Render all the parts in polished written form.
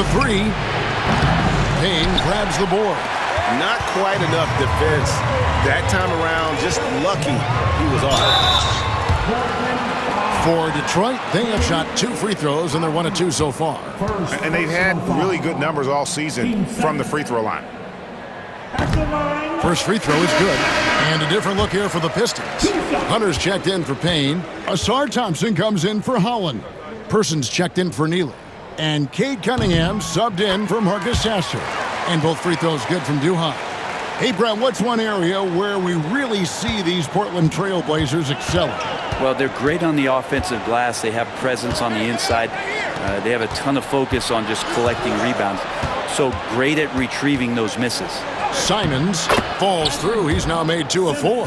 the three. Payne grabs the board. Not quite enough defense that time around. Just lucky he was off. For Detroit, they have shot 2 free throws, and they're 1 of 2 so far. And they've had really good numbers all season from the free throw line. First free throw is good. And a different look here for the Pistons. Hunter's checked in for Payne. Asar Thompson comes in for Holland. Persons checked in for Neely. And Cade Cunningham subbed in for Marcus Sasser. And both free throws good from Duhon. Hey, Brett, what's one area where we really see these Portland Trail Blazers excelling? Well, they're great on the offensive glass. They have presence on the inside. They have a ton of focus on just collecting rebounds. So great at retrieving those misses. Simons falls through. He's now made 2 of 4.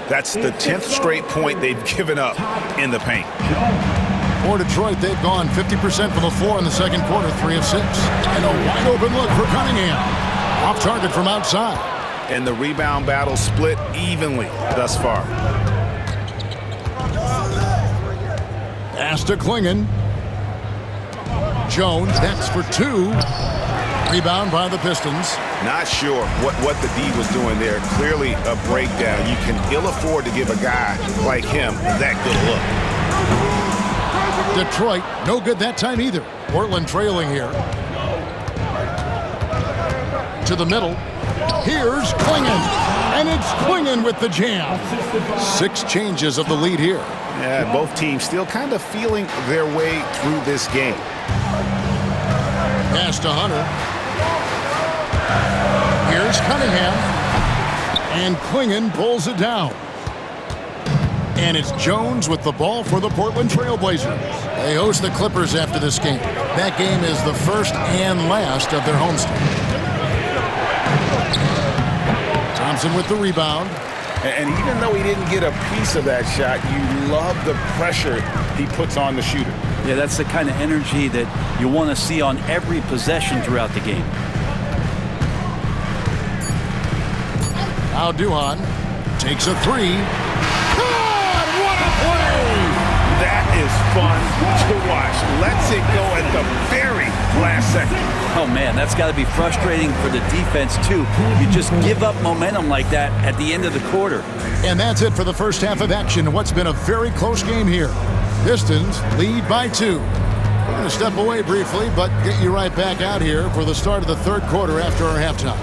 That's the 10th straight point they've given up in the paint. For Detroit, they've gone 50% from the floor in the second quarter, 3 of 6. And a wide open look for Cunningham. Off target from outside. And the rebound battle split evenly thus far. Pass to Klingon. Jones next for 2. Rebound by the Pistons. Not sure what the D was doing there. Clearly a breakdown. You can ill afford to give a guy like him that good look. Detroit, no good that time either. Portland trailing here. To the middle. Here's Klingon. And it's Klingon with the jam. 6 changes of the lead here. Yeah, both teams still kind of feeling their way through this game. Pass to Hunter. Here's Cunningham. And Klingon pulls it down. And it's Jones with the ball for the Portland Trail Blazers. They host the Clippers after this game. That game is the first and last of their homestand. Thompson with the rebound. And even though he didn't get a piece of that shot, you love the pressure he puts on the shooter. Yeah, that's the kind of energy that you want to see on every possession throughout the game. Now Duhon takes a 3. God, what a play! That is fun to watch. Lets it go at the very last second. Oh, man, that's got to be frustrating for the defense, too. You just give up momentum like that at the end of the quarter. And that's it for the first half of action. What's been a very close game here. Pistons lead by 2. We're going to step away briefly, but get you right back out here for the start of the third quarter after our halftime.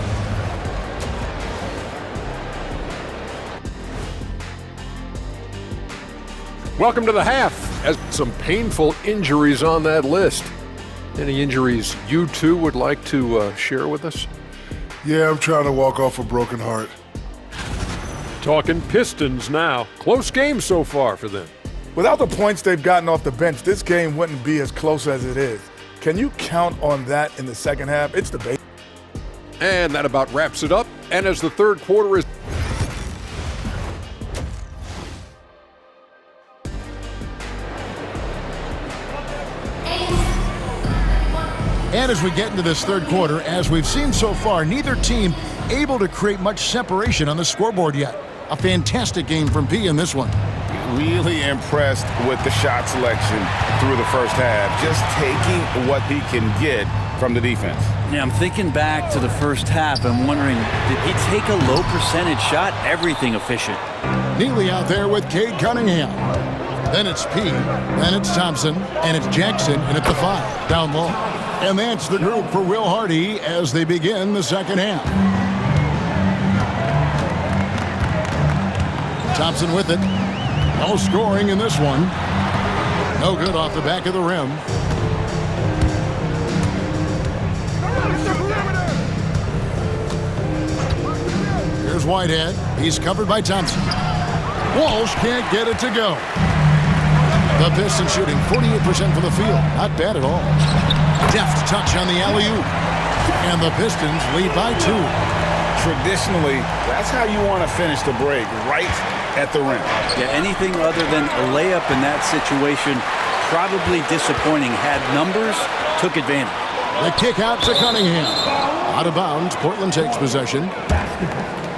Welcome to the half. As some painful injuries on that list. Any injuries you two would like to share with us? Yeah, I'm trying to walk off a broken heart. Talking Pistons now. Close game so far for them. Without the points they've gotten off the bench, this game wouldn't be as close as it is. Can you count on that in the second half? It's the base. And that about wraps it up. And as the third quarter is... And as we get into this third quarter, as we've seen so far, neither team able to create much separation on the scoreboard yet. A fantastic game from P in this one. Really impressed with the shot selection through the first half. Just taking what he can get from the defense. Yeah, I'm thinking back to the first half. I'm wondering, did he take a low percentage shot? Everything efficient. Neely out there with Cade Cunningham. Then it's P, then it's Thompson, and it's Jackson, and at the 5, down low. And that's the group for Will Hardy as they begin the second half. Thompson with it. No scoring in this one. No good off the back of the rim. Here's Whitehead. He's covered by Thompson. Walsh can't get it to go. The Pistons shooting 48% from the field. Not bad at all. Deft touch on the alley-oop. And the Pistons lead by 2. Traditionally, that's how you want to finish the break, right at the rim. Yeah, anything other than a layup in that situation, probably disappointing. Had numbers, took advantage. The kick out to Cunningham. Out of bounds, Portland takes possession.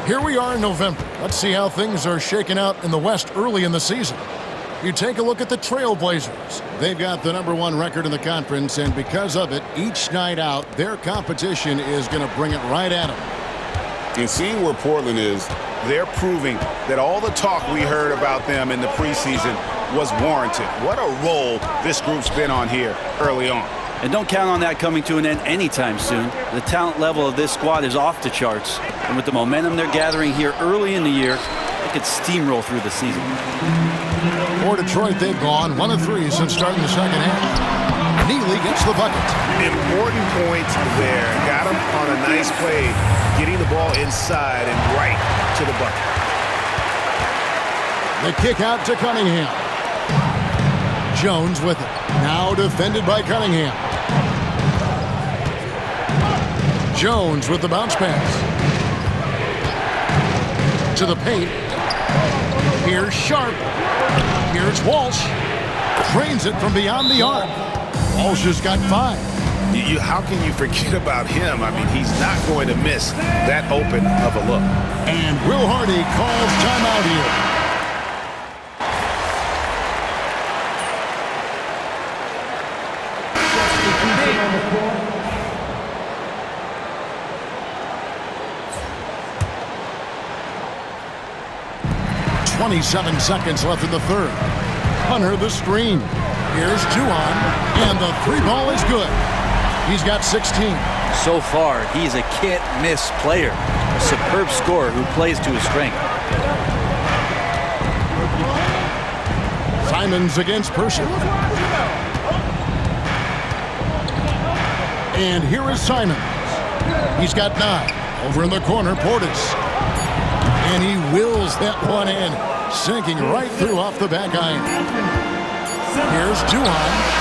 Here we are in November. Let's see how things are shaking out in the West early in the season. You take a look at the Trailblazers. They've got the #1 record in the conference, and because of it, each night out, their competition is going to bring it right at them. And seeing where Portland is, they're proving that all the talk we heard about them in the preseason was warranted. What a role this group's been on here early on. And don't count on that coming to an end anytime soon. The talent level of this squad is off the charts. And with the momentum they're gathering here early in the year, they could steamroll through the season. For Detroit, they've gone 1 of 3 since starting the second half. Neely gets the bucket. Important point there. Got him on a nice play, getting the ball inside and right to the bucket. The kick out to Cunningham. Jones with it. Now defended by Cunningham. Jones with the bounce pass. To the paint. Here's Sharp. Here's Walsh. Trains it from beyond the arc. Walsh has got 5. How can you forget about him? I mean, he's not going to miss that open of a look. And Will Hardy calls timeout here. .27 seconds left in the third. Hunter the screen. Here's Juwan, and the 3 ball is good. He's got 16. So far, he's a can't-miss player. A superb scorer who plays to his strength. Simons against Person. And here is Simons. He's got 9. Over in the corner, Portis. And he wills that one in, sinking right through off the back iron. Here's Juwan.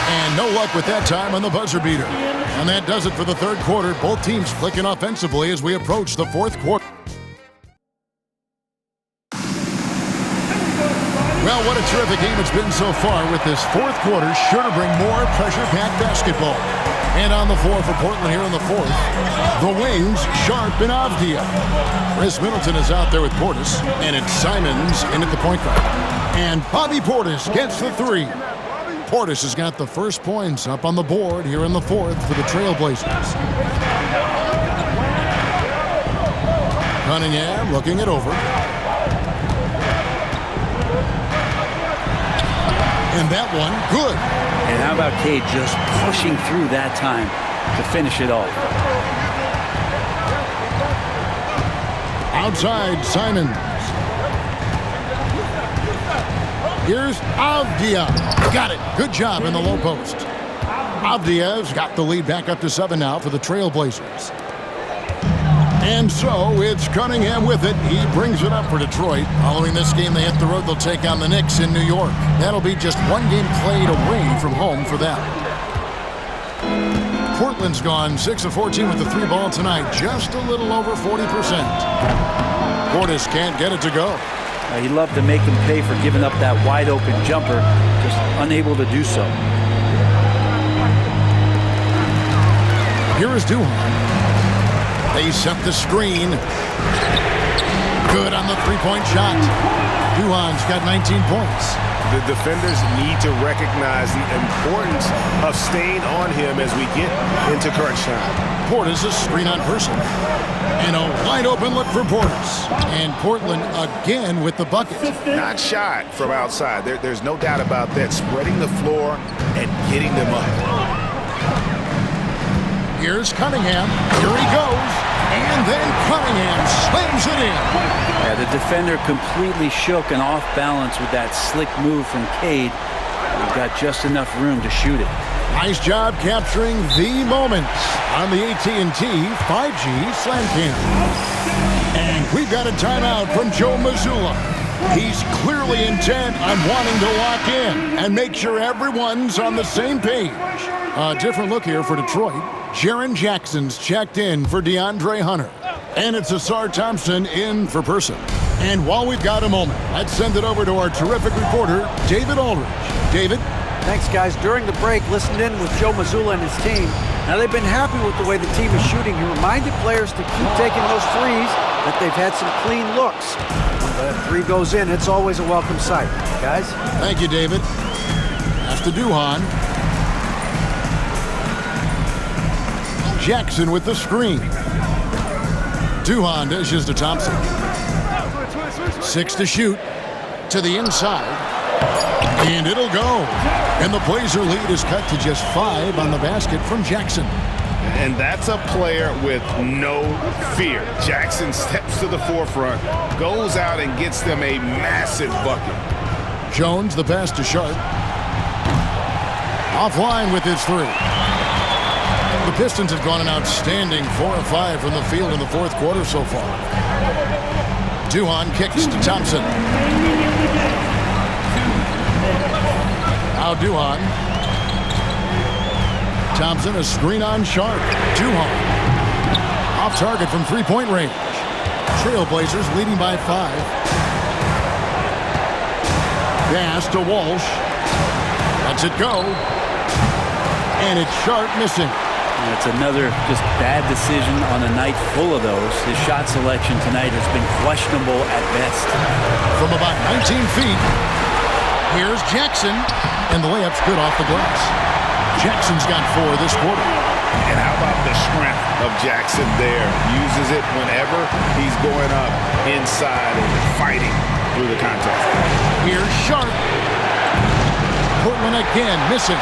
And no luck with that time on the buzzer beater. And that does it for the third quarter. Both teams clicking offensively as we approach the fourth quarter. Well, what a terrific game it's been so far, with this fourth quarter sure to bring more pressure-packed basketball. And on the floor for Portland here in the fourth, the wings, Sharp and Avdia. Chris Middleton is out there with Portis, and it's Simons in at the point guard. And Bobby Portis gets the 3. Portis has got the first points up on the board here in the fourth for the Trailblazers. Cunningham looking it over. And that one, good. And how about Cade just pushing through that time to finish it off? Outside, Simons. Here's Avdia. Got it. Good job in the low post. Avdia's got the lead back up to 7 now for the Trailblazers. And so it's Cunningham with it. He brings it up for Detroit. Following this game, they hit the road. They'll take on the Knicks in New York. That'll be just 1 game played away from home for them. Portland's gone 6 of 14 with the 3 ball tonight. Just a little over 40%. Portis can't get it to go. He'd love to make him pay for giving up that wide-open jumper, just unable to do so. Here is Juwan. They set the screen. Good on the 3-point shot. Juwan's got 19 points. The defenders need to recognize the importance of staying on him as we get into crunch time. Portis a screen on Person. And a wide-open look for Portis. And Portland again with the bucket. Not shot from outside. There's no doubt about that. Spreading the floor and getting them up. Here's Cunningham. Here he goes. And then Cunningham slams it in. Yeah, the defender completely shook and off balance with that slick move from Cade. He got just enough room to shoot it. Nice job capturing the moment on the AT&T 5G Slam Cam. And we've got a timeout from Joe Mazzulla. He's clearly intent on wanting to lock in and make sure everyone's on the same page. A different look here for Detroit. Jaren Jackson's checked in for DeAndre Hunter. And it's Asar Thompson in for Person. And while we've got a moment, let's send it over to our terrific reporter, David Aldridge. David? Thanks, guys. During the break, listened in with Joe Mazzulla and his team. Now, they've been happy with the way the team is shooting. He reminded players to keep taking those threes that they've had some clean looks. When the three goes in, it's always a welcome sight. Guys? Thank you, David. Pass to Duhan. Jackson with the screen. Duhan dishes to Thompson. 6 to shoot. To the inside. And it'll go. And the Blazer lead is cut to just 5 on the basket from Jackson. And that's a player with no fear. Jackson steps to the forefront, goes out and gets them a massive bucket. Jones, the pass to Sharp. Offline with his 3. The Pistons have gone an outstanding 4 of 5 from the field in the fourth quarter so far. Duhan kicks to Thompson. Now Duhan. Thompson, a screen on Sharp. Duhan. Off target from three-point range. Trailblazers leading by 5. Pass to Walsh. Lets it go. And it's Sharp missing. It's another just bad decision on a night full of those. His shot selection tonight has been questionable at best. From about 19 feet, here's Jackson. And the layup's good off the glass. Jackson's got 4 this quarter. And how about the strength of Jackson there? Uses it whenever he's going up inside and fighting through the contest. Here's Sharp. Portland again missing.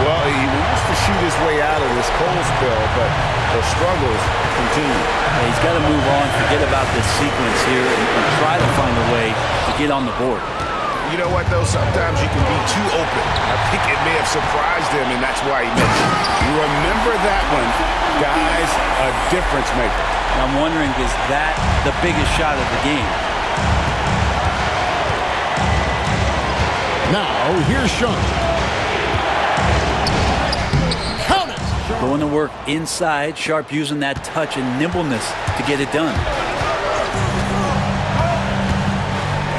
Well, he wants to shoot his way out of this cold spell, but the struggles continue. Yeah, he's got to move on, forget about this sequence here, and try to find a way to get on the board. You know what, though? Sometimes you can be too open. I think it may have surprised him, and that's why he missed it. You remember that one, guys, a difference maker. I'm wondering, is that the biggest shot of the game? Now, here's Sharp. Count it! Going to work inside, Sharp using that touch and nimbleness to get it done.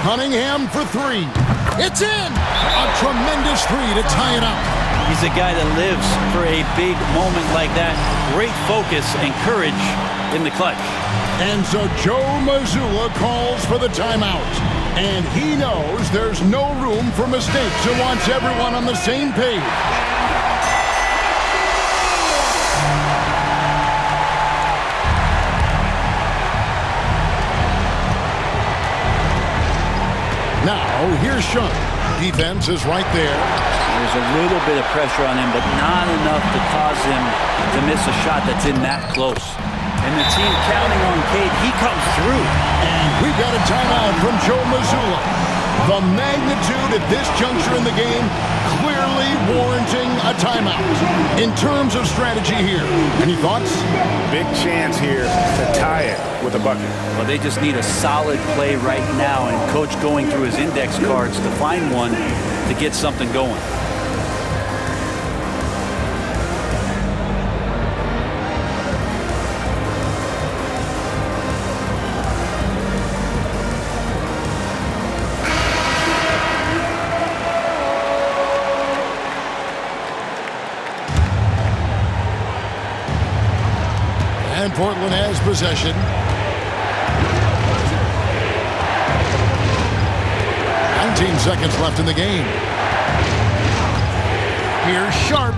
Cunningham for 3. It's in! A tremendous 3 to tie it up. He's a guy that lives for a big moment like that. Great focus and courage in the clutch. And so Joe Mazzulla calls for the timeout. And he knows there's no room for mistakes and wants everyone on the same page. Now, here's Sharp. Defense is right there. There's a little bit of pressure on him, but not enough to cause him to miss a shot that's in that close. And the team counting on Cade. He comes through. And we've got a timeout from Joe Mazzulla. The magnitude at this juncture in the game clearly warranting a timeout. In terms of strategy here, any thoughts? Big chance here to tie it with a bucket. Well, they just need a solid play right now, and Coach going through his index cards to find one to get something going. And Portland has possession. 19 seconds left in the game. Here's Sharp.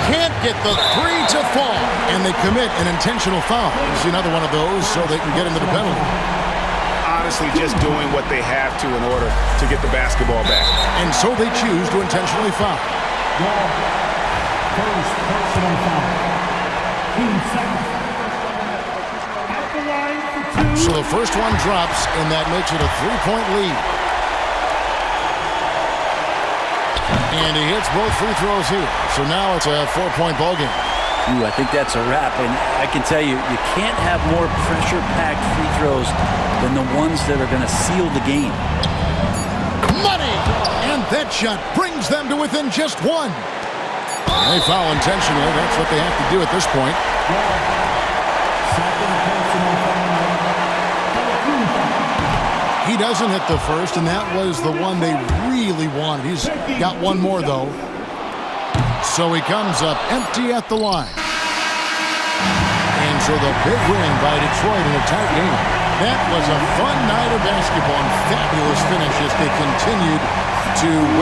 Can't get the 3 to fall. And they commit an intentional foul. It's another one of those so they can get into the penalty. Honestly, just doing what they have to in order to get the basketball back. And so they choose to intentionally foul. First personal foul. So the first one drops, and that makes it a 3-point lead. And he hits both free throws here. So now it's a 4-point ballgame. Ooh, I think that's a wrap. And I can tell you, you can't have more pressure-packed free throws than the ones that are going to seal the game. Money! And that shot brings them to within just 1. They foul intentionally. That's what they have to do at this point. He doesn't hit the first, and that was the one they really wanted. He's got one more, though. So he comes up empty at the line. And So the big win by Detroit in a tight game. That was a fun night of basketball and fabulous finish as they continued to wait.